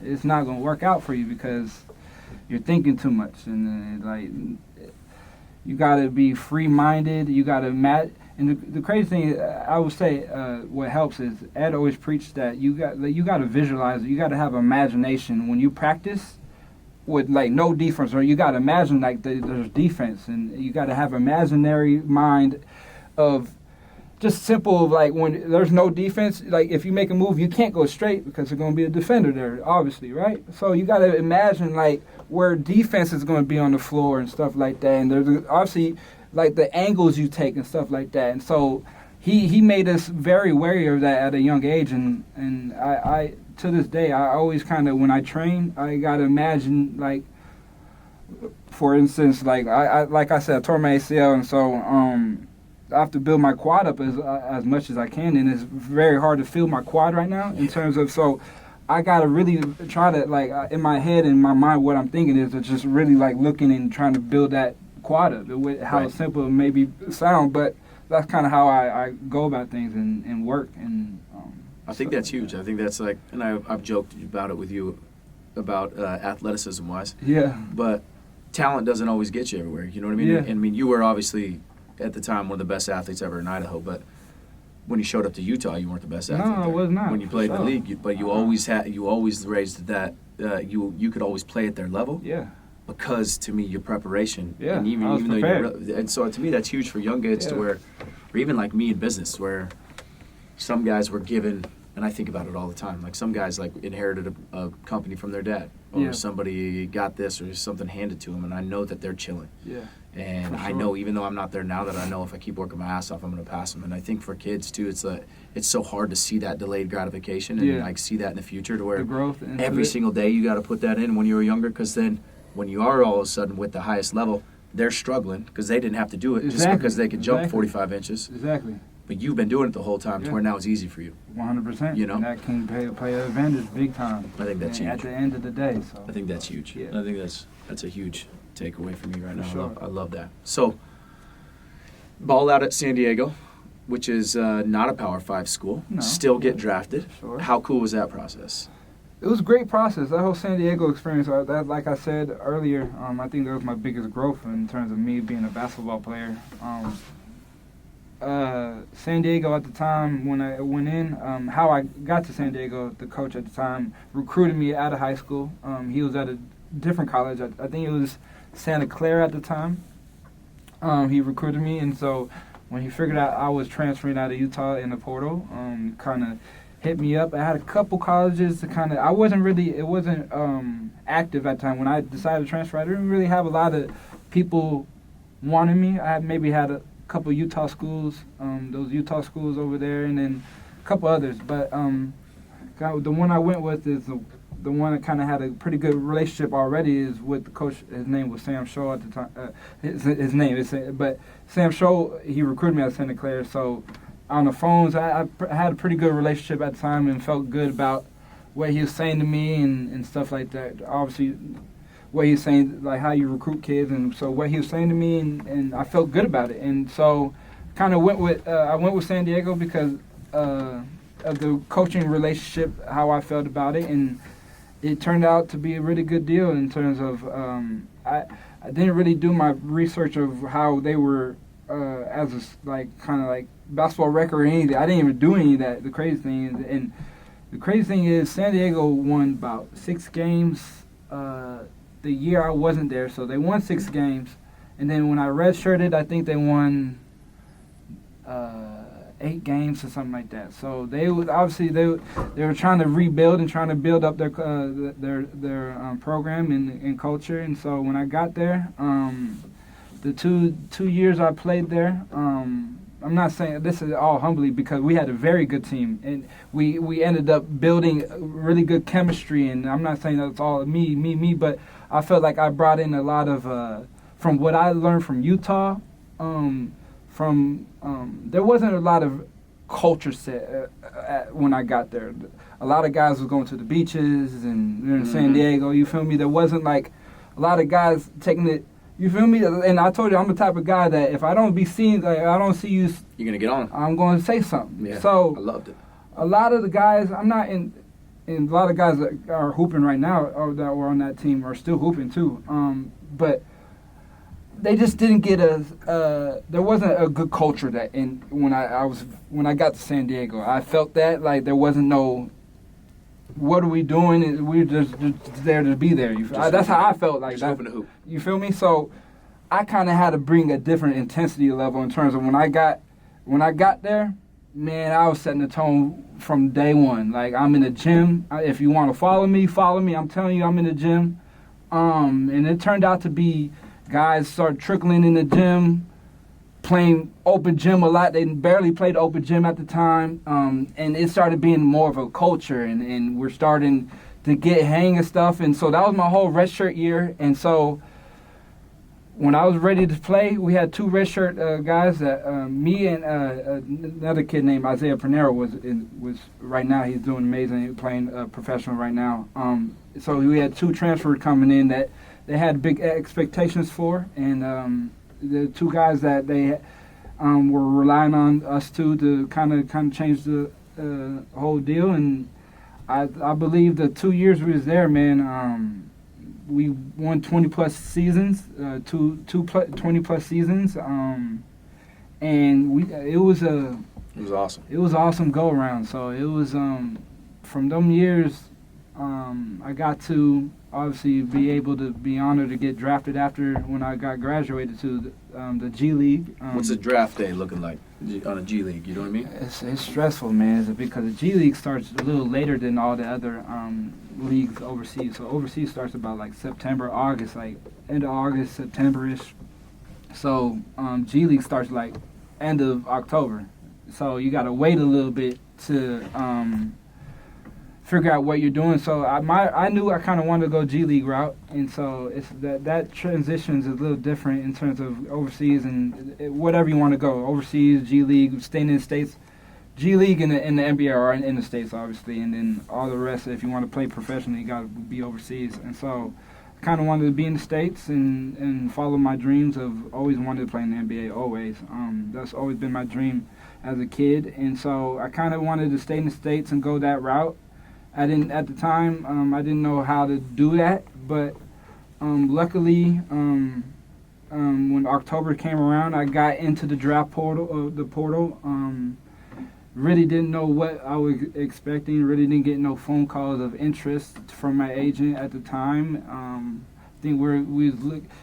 it's not going to work out for you because you're thinking too much. And you got to be free-minded. You got to and the crazy thing, I would say, what helps is Ed always preached that you got to visualize it. You got to have imagination when you practice with like no defense, or you got to imagine like there's defense, and you got to have imaginary mind of just simple like when there's no defense. Like if you make a move, you can't go straight because there's going to be a defender there, obviously, right? So you got to imagine like where defense is going to be on the floor and stuff like that, and there's obviously like the angles you take and stuff like that. And so he made us very wary of that at a young age, and I to this day I always kind of when I train I got to imagine like, for instance, like I said, I tore my ACL, and so I have to build my quad up as much as I can, and it's very hard to feel my quad right now in terms of, so I got to really try to, like, in my head and my mind, what I'm thinking is to just really, like, looking and trying to build that quad up, how right. Simple it may be sound, but that's kind of how I go about things and work. And I think that's huge. I think that's like, and I've joked about it with you about athleticism-wise. Yeah. But talent doesn't always get you everywhere, you know what I mean? Yeah. And I mean, you were obviously at the time one of the best athletes ever in Idaho, but when you showed up to Utah, you weren't the best athlete. No, I was not. When you played in the league, you always raised that you could always play at their level. Yeah. Because to me, your preparation. Yeah. And even though and so to me, that's huge for young kids to where, or even like me in business, where some guys were given, and I think about it all the time. Like some guys like inherited a company from their dad, or somebody got this or something handed to them, and I know that they're chilling. Yeah. And I know, even though I'm not there now, that I know if I keep working my ass off, I'm going to pass them. And I think for kids too, it's so hard to see that delayed gratification and like see that in the future, to where the growth every single day you got to put that in when you were younger, because then when you are all of a sudden with the highest level, they're struggling because they didn't have to do it just because they could jump 45 inches. Exactly. But you've been doing it the whole time to where now it's easy for you. 100%. You know? And that can play an advantage big time. I think that's huge. At the end of the day. So I think that's huge. Yeah. I think that's a huge takeaway for me right now. Sure. I love that. So, ball out at San Diego, which is not a Power 5 school. No. Still get drafted. Sure. How cool was that process? It was a great process. That whole San Diego experience, that, like I said earlier, I think that was my biggest growth in terms of me being a basketball player. San Diego at the time when I went in, how I got to San Diego, the coach at the time recruited me out of high school. He was at a different college. I think it was Santa Clara at the time. He recruited me, and so when he figured out I was transferring out of Utah in the portal, kind of hit me up. I had a couple colleges to kind of, it wasn't active at the time. When I decided to transfer, I didn't really have a lot of people wanting me. I maybe had a couple Utah schools, those Utah schools over there, and then a couple others. But the one I went with is the one that kind of had a pretty good relationship already is with the coach. His name was Sam Shaw at the time. His name is, but Sam Shaw, he recruited me at Santa Clara. So on the phones, I had a pretty good relationship at the time and felt good about what he was saying to me and stuff like that. Obviously, what he was saying, like how you recruit kids, and so what he was saying to me, and I felt good about it. And so kind of I went with San Diego because of the coaching relationship, how I felt about it, and it turned out to be a really good deal in terms of I didn't really do my research of how they were as a kind of like basketball record or anything. I didn't even do any of that. The crazy thing is San Diego won about 6 games the year I wasn't there, so they won 6 games, and then when I redshirted, I think they won 8 games or something like that. So they were trying to rebuild and trying to build up their program and culture. And so when I got there, the two years I played there, I'm not saying this is all humbly because we had a very good team and we ended up building really good chemistry. And I'm not saying that's all me, but I felt like I brought in a lot of from what I learned from Utah. There wasn't a lot of culture set when I got there. A lot of guys were going to the beaches and in San Diego. You feel me? There wasn't like a lot of guys taking it. You feel me? And I told you I'm the type of guy that if I don't be seen, like I don't see you, you're gonna get on. I'm going to say something. Yeah, so I loved it. A lot of the guys, I'm not in. And a lot of guys that are hooping right now or that were on that team are still hooping too. But they just didn't get there wasn't a good culture that when I got to San Diego. I felt that like there wasn't no, what are we doing? We're just there to be there. That's how I felt like. Just hoping to hoop. You feel me? So I kind of had to bring a different intensity level in terms of when I got there. Man, I was setting the tone from day one. Like I'm in the gym. If you want to follow me. I'm telling you, I'm in the gym. And it turned out to be. Guys started trickling in the gym, playing open gym a lot. They barely played open gym at the time, and it started being more of a culture, and we're starting to get hang of stuff. And so that was my whole redshirt year. And so when I was ready to play, we had 2 redshirt guys. That me and another kid named Isaiah Panero was right now. He's doing amazing, he's playing professional right now. So we had 2 transfers coming in that. They had big expectations for, and the 2 guys that they were relying on us to kind of change the whole deal. And I believe the 2 years we was there, man, we won 20+ seasons, 20+ seasons, and it was awesome. It was awesome go around. So it was from them years, I got to. Obviously, be able to be honored to get drafted after when I got graduated to the G League. What's a draft day looking like on a G League? You know what I mean? It's stressful, man, because the G League starts a little later than all the other leagues overseas. So overseas starts about like September, August, like end of August, September-ish. So G League starts like end of October. So you got to wait a little bit to figure out what you're doing. So I knew I kind of wanted to go G League route, and so it's that transition is a little different in terms of overseas and whatever you want to go, overseas, G League, staying in the States, G League in the NBA or in the States obviously, and then all the rest. If you want to play professionally, you got to be overseas. And so I kind of wanted to be in the States and follow my dreams of always wanted to play in the NBA. Always, that's always been my dream as a kid, and so I kind of wanted to stay in the States and go that route. I didn't at the time. I didn't know how to do that, but luckily, when October came around, I got into the draft portal. Really didn't know what I was expecting. Really didn't get no phone calls of interest from my agent at the time. I think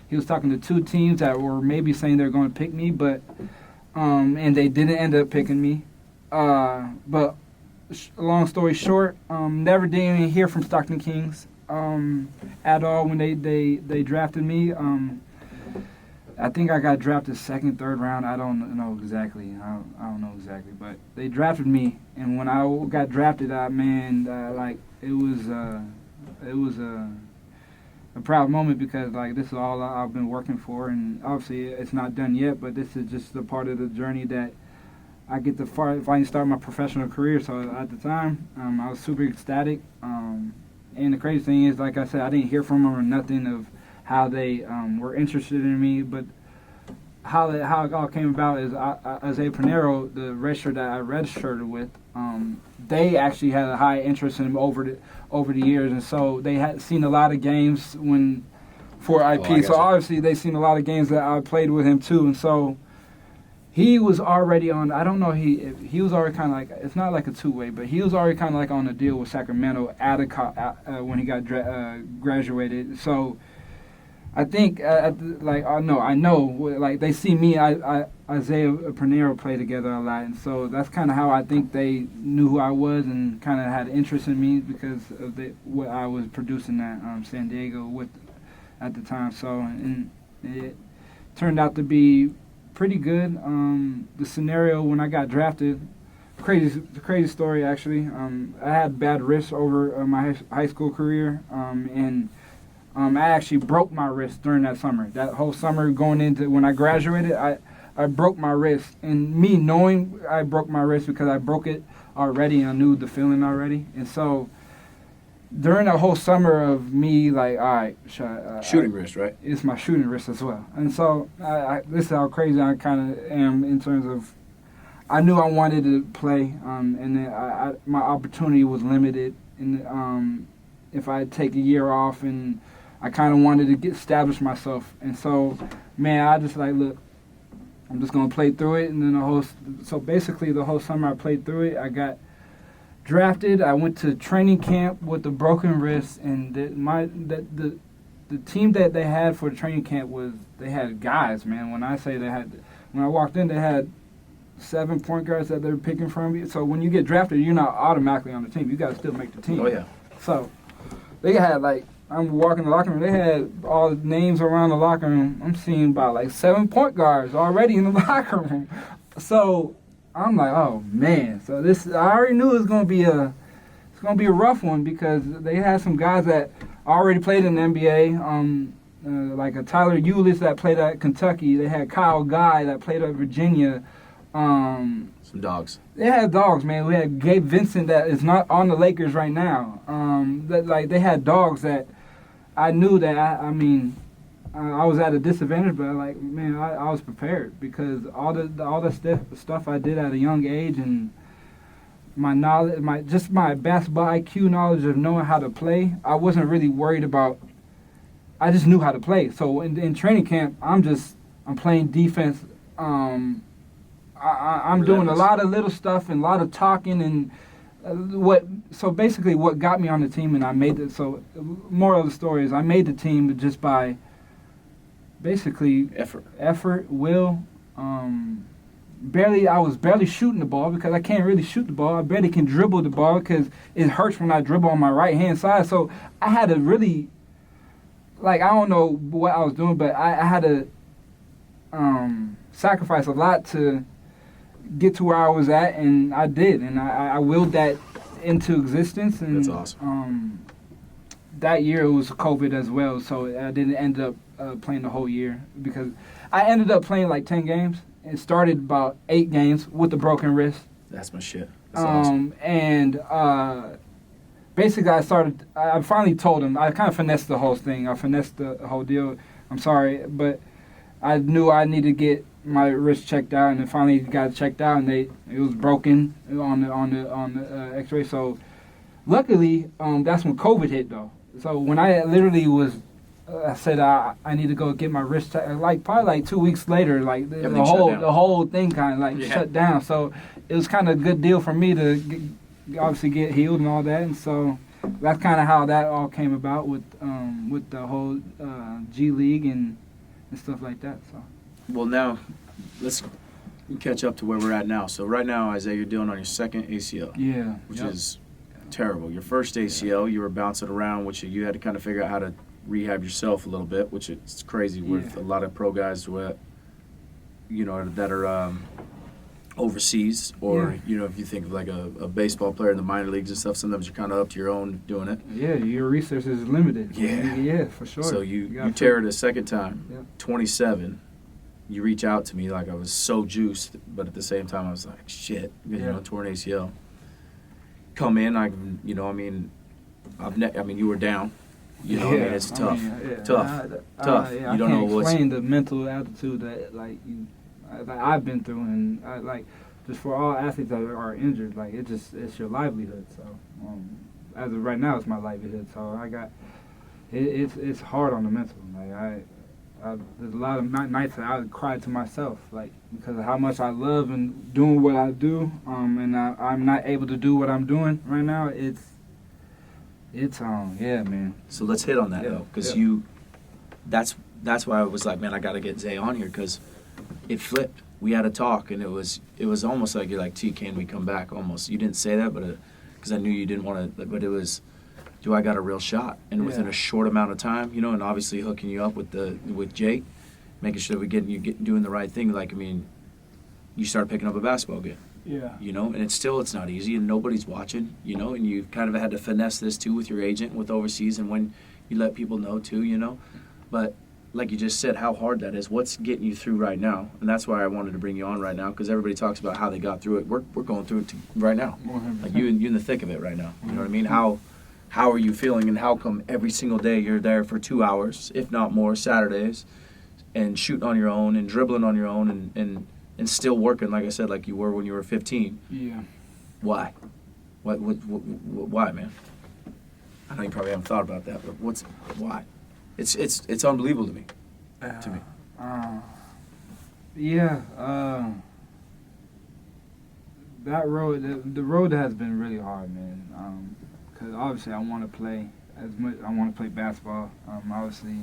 he was talking to 2 teams that were maybe saying they're going to pick me, but and they didn't end up picking me. But long story short, never did even hear from Stockton Kings at all when they drafted me. I think I got drafted 2nd, 3rd round. I don't know exactly. I don't know exactly, but they drafted me, and when I got drafted, like it was a proud moment because like this is all I've been working for, and obviously it's not done yet, but this is just a part of the journey that I get to finally start my professional career. So at the time, I was super ecstatic. And the crazy thing is, like I said, I didn't hear from them or nothing of how they were interested in me. But how it all came about is Isaiah Pinero, the redshirt that I redshirted with, they actually had a high interest in him over the years. And so they had seen a lot of games for IP. So obviously they seen a lot of games that I played with him too. And so he was already on. I don't know. He was already kind of like, it's not like a two-way, but he was already kind of like on a deal with Sacramento when he got graduated. So I think I know like they see me, Isaiah Pinero play together a lot, and so that's kind of how I think they knew who I was and kind of had interest in me because of what I was producing at San Diego with at the time. So and it turned out to be pretty good. The scenario when I got drafted, crazy story actually. I had bad wrists over my high school career, and I actually broke my wrist during that summer. That whole summer going into when I graduated, I broke my wrist, and me knowing I broke my wrist because I broke it already and I knew the feeling already, and so during that whole summer of me, like, all right, shooting wrist, right? It's my shooting wrist as well. And so this is how crazy I kind of am in terms of I knew I wanted to play, and then my opportunity was limited. And if I take a year off, and I kind of wanted to establish myself. And so, man, I just like, look, I'm just going to play through it. And then so basically the whole summer I played through it. I got drafted. I went to training camp with a broken wrist, and the team that they had for the training camp they had guys, man. When I walked in, they had 7 point guards that they're picking from you. So when you get drafted, you're not automatically on the team. You got to still make the team. Oh yeah. So they had I'm walking the locker room. They had all the names around the locker room. I'm seeing about 7 point guards already in the locker room. So I'm like, oh man. So I already knew it was gonna be a rough one because they had some guys that already played in the NBA, like a Tyler Ulis that played at Kentucky. They had Kyle Guy that played at Virginia. Some dogs. They had dogs, man. We had Gabe Vincent that is not on the Lakers right now. They had dogs that I knew that I was at a disadvantage, but man, I was prepared because all the stuff I did at a young age and my knowledge, my basketball IQ knowledge of knowing how to play, I wasn't really worried about. I just knew how to play. So in training camp, I'm playing defense. I'm doing a lot of little stuff and a lot of talking and So basically, what got me on the team, and I made it. So, moral of the story is, I made the team just by basically effort, will. I was barely shooting the ball because I can't really shoot the ball. I barely can dribble the ball because it hurts when I dribble on my right hand side. So I had to really, I don't know what I was doing, but I had to sacrifice a lot to get to where I was at, and I did, and I willed that into existence. And That's awesome. That year it was COVID as well, so I didn't end up playing the whole year because I ended up playing like 10 games. It started about 8 games with a broken wrist. That's my shit. That's awesome. And basically I finally told him, I kind of finessed the whole thing. I finessed the whole deal. I'm sorry, but I knew I needed to get my wrist checked out, and then finally got it checked out, and it was broken on the X-ray. So luckily, that's when COVID hit though. So when I literally was, I said I need to go get my wrist checked. Like probably like 2 weeks later, like the whole thing kind of like shut down. So it was kind of a good deal for me to obviously get healed and all that, and so that's kind of how that all came about with the whole G League and stuff like that. So. Well, now let's catch up to where we're at now. So right now, Isaiah, you're dealing on your second ACL. Yeah. Which is terrible. Your first ACL, you were bouncing around, which you had to kind of figure out how to rehab yourself a little bit, which it's crazy with a lot of pro guys that are overseas, or if you think of like a baseball player in the minor leagues and stuff, sometimes you're kind of up to your own doing it. Yeah, your resources is limited. Yeah, for sure. So you tear it a second time, 27. You reach out to me like I was so juiced, but at the same time I was like, shit, torn ACL. Come in, you were down. It's tough. Tough. You don't know what's. I can't explain the mental altitude that I've been through, and just for all athletes that are injured, it's your livelihood. So as of right now, it's my livelihood. So it's hard on the mental. There's a lot of nights that I would cry to myself, because of how much I love and doing what I do, and I'm not able to do what I'm doing right now. It's man. So let's hit on that though, because that's why I was like, man, I got to get Zay on here, because it flipped. We had a talk, and it was almost like you're like, T, can we come back? Almost. You didn't say that, but because I knew you didn't want to. But it was, do I got a real shot? And within a short amount of time, and obviously hooking you up with Jake, making sure we doing the right thing. You start picking up a basketball again. Yeah. And it's not easy, and nobody's watching. And you kind of had to finesse this too with your agent, with overseas, and when you let people know too. But like you just said, how hard that is. What's getting you through right now? And that's why I wanted to bring you on right now, because everybody talks about how they got through it. We're going through it right now. 100%. Like you in the thick of it right now. You know what I mean? How are you feeling, and how come every single day you're there for 2 hours, if not more, Saturdays, and shooting on your own and dribbling on your own and still working, like I said, like you were when you were 15? Yeah. Why? Why, man? I know you probably haven't thought about that, but why? It's unbelievable to me. That road, the road has been really hard, man. Because obviously I want to play as much. I want to play basketball. Obviously,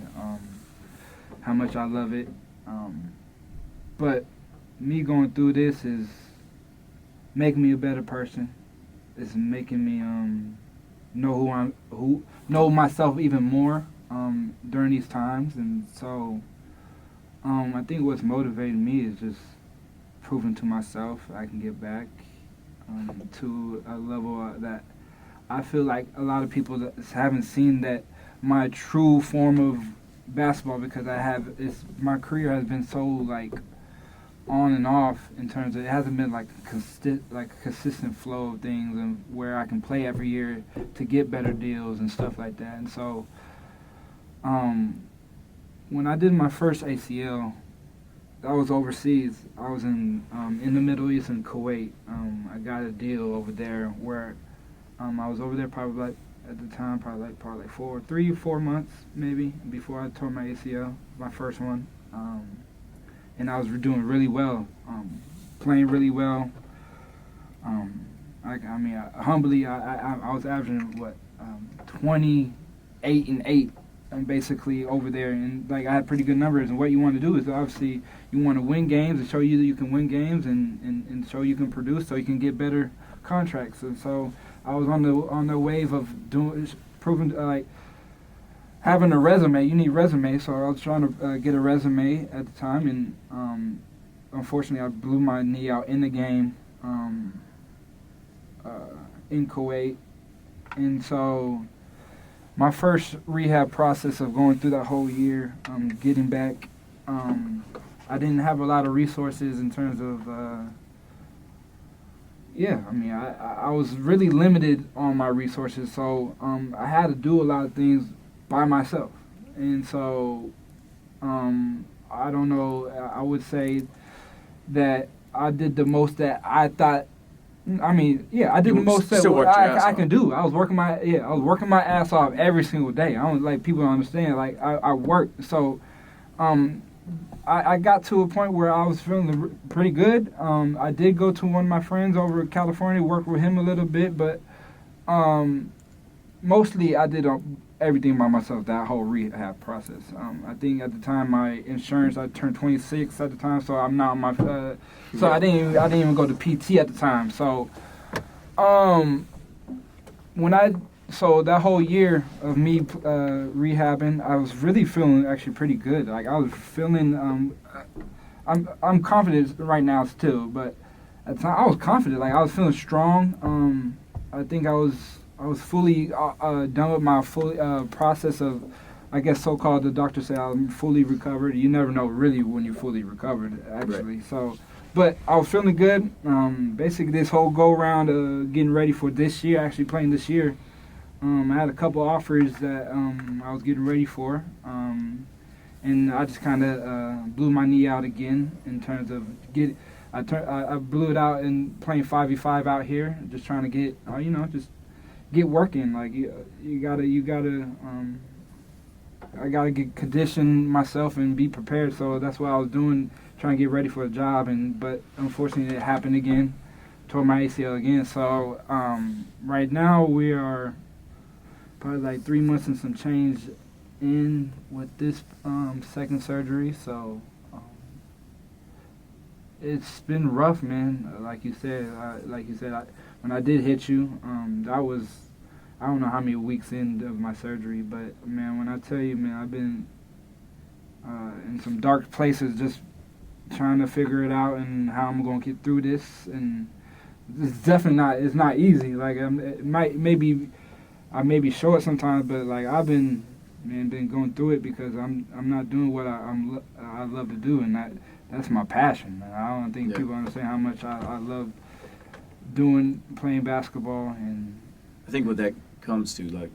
how much I love it. But me going through this is making me a better person. It's making me know myself even more during these times, and so I think what's motivating me is just proving to myself I can get back to a level that I feel like a lot of people that haven't seen that my true form of basketball, because my career has been so on and off in terms of, it hasn't been a consistent flow of things, and where I can play every year to get better deals and stuff like that. And so when I did my first ACL, I was overseas. I was in the Middle East, in Kuwait. I got a deal over there where I was over there probably at the time probably 3 or 4 months maybe before I tore my ACL, my first one. And I was doing really well, playing really well. Humbly, I was averaging 28 and 8, and basically over there, and I had pretty good numbers. And what you want to do is obviously you want to win games and show you that you can win games, and show you can produce, so you can get better contracts. And so I was on the wave of proving having a resume. You need resume, so I was trying to get a resume at the time, and unfortunately I blew my knee out in the game, in Kuwait, and so my first rehab process of going through that whole year, getting back, I didn't have a lot of resources in terms of, I was really limited on my resources, so I had to do a lot of things by myself, and so I don't know, I would say that I did the most that I thought. I did the most that I can do. I was working my ass off every single day. I don't like people don't understand. Like I worked, so I got to a point where I was feeling pretty good. I did go to one of my friends over in California, work with him a little bit, but mostly I did everything by myself, that whole rehab process. I think at the time my insurance, I turned 26 at the time, so I'm not on my, so I didn't even go to PT at the time. So so that whole year of me rehabbing, I was really feeling actually pretty good. Like I was feeling, I'm confident right now still, but at the time I was confident. Like I was feeling strong. I think I was fully done with my full process of, I guess, so-called, the doctor said I'm fully recovered. You never know really when you're fully recovered, actually. Right. So, but I was feeling good. Basically, this whole go-round getting ready for this year, actually playing this year, I had a couple offers that I was getting ready for. And I just kind of blew my knee out again in terms of I blew it out in playing 5v5 out here, just trying to get, just get working. Like you gotta I gotta get conditioned myself and be prepared. So that's what I was doing, trying to get ready for a job. But unfortunately it happened again, tore my ACL again. So right now we are probably like 3 months and some change in with this second surgery. So it's been rough, man. Like you said, when I did hit you, that was, I don't know how many weeks in of my surgery, but man, when I tell you, man, I've been in some dark places just trying to figure it out and how I'm going to get through this. And it's definitely it's not easy. Like I may be short sometimes, but like I've been going through it because I'm not doing what I love to do, and that's my passion, man. I don't think people understand how much I love playing basketball. And I think what that comes to, like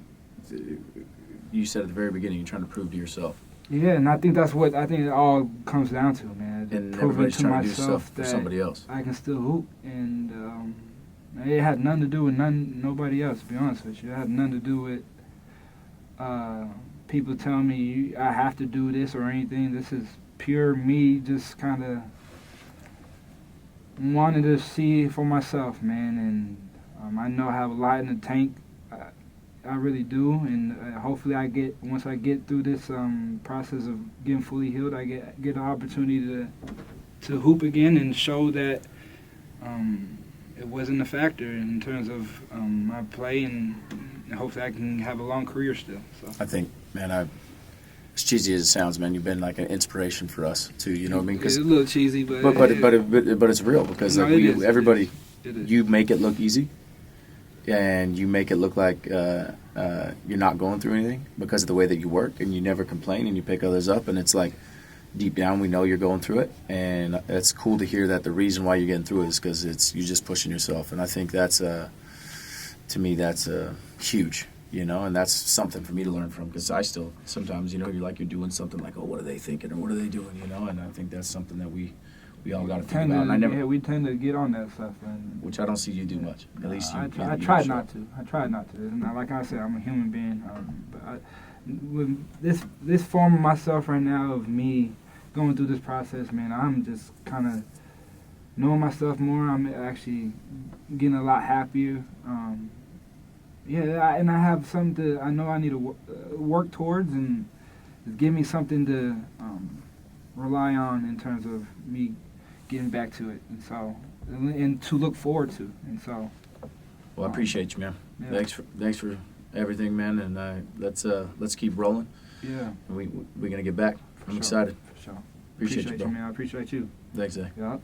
you said at the very beginning, you're trying to prove to yourself. Yeah, and I think that's what it all comes down to, man. And everybody's trying to do stuff for somebody else. I can still hoop, and it had nothing to do with nobody else. To be honest with you, it had nothing to do with people telling me I have to do this or anything. This is pure me, just kind of wanted to see for myself, man. And I know I have a lot in the tank. I really do, and hopefully once I get through this process of getting fully healed, I get an opportunity to hoop again and show that it wasn't a factor in terms of my play, and hopefully I can have a long career still. So I think, man, as cheesy as it sounds, man, you've been like an inspiration for us too. You know what I mean? It's a little cheesy, but it's real because like everybody, you make it look easy. And you make it look like you're not going through anything because of the way that you work, and you never complain, and you pick others up, and it's like deep down we know you're going through it, and it's cool to hear that the reason why you're getting through it is because you're just pushing yourself, and I think that's to me that's huge, and that's something for me to learn from, because I still sometimes you're like you're doing something like, oh, what are they thinking or what are they doing, and I think that's something that we all got to think about. And we tend to get on that stuff. Which I don't see you do much. At least you. I tried not to. And like I said, I'm a human being. But with this form of myself right now, of me going through this process, man, I'm just kind of knowing myself more. I'm actually getting a lot happier. And I have something I know I need to work towards, and give me something to rely on in terms of me getting back to it, and to look forward to, and so. Well, I appreciate you, man. Yeah. Thanks for everything, man, and let's keep rolling. Yeah. We're gonna get back. I'm excited. For sure. Appreciate you, bro. Man. I appreciate you. Thanks, Zach. Yeah.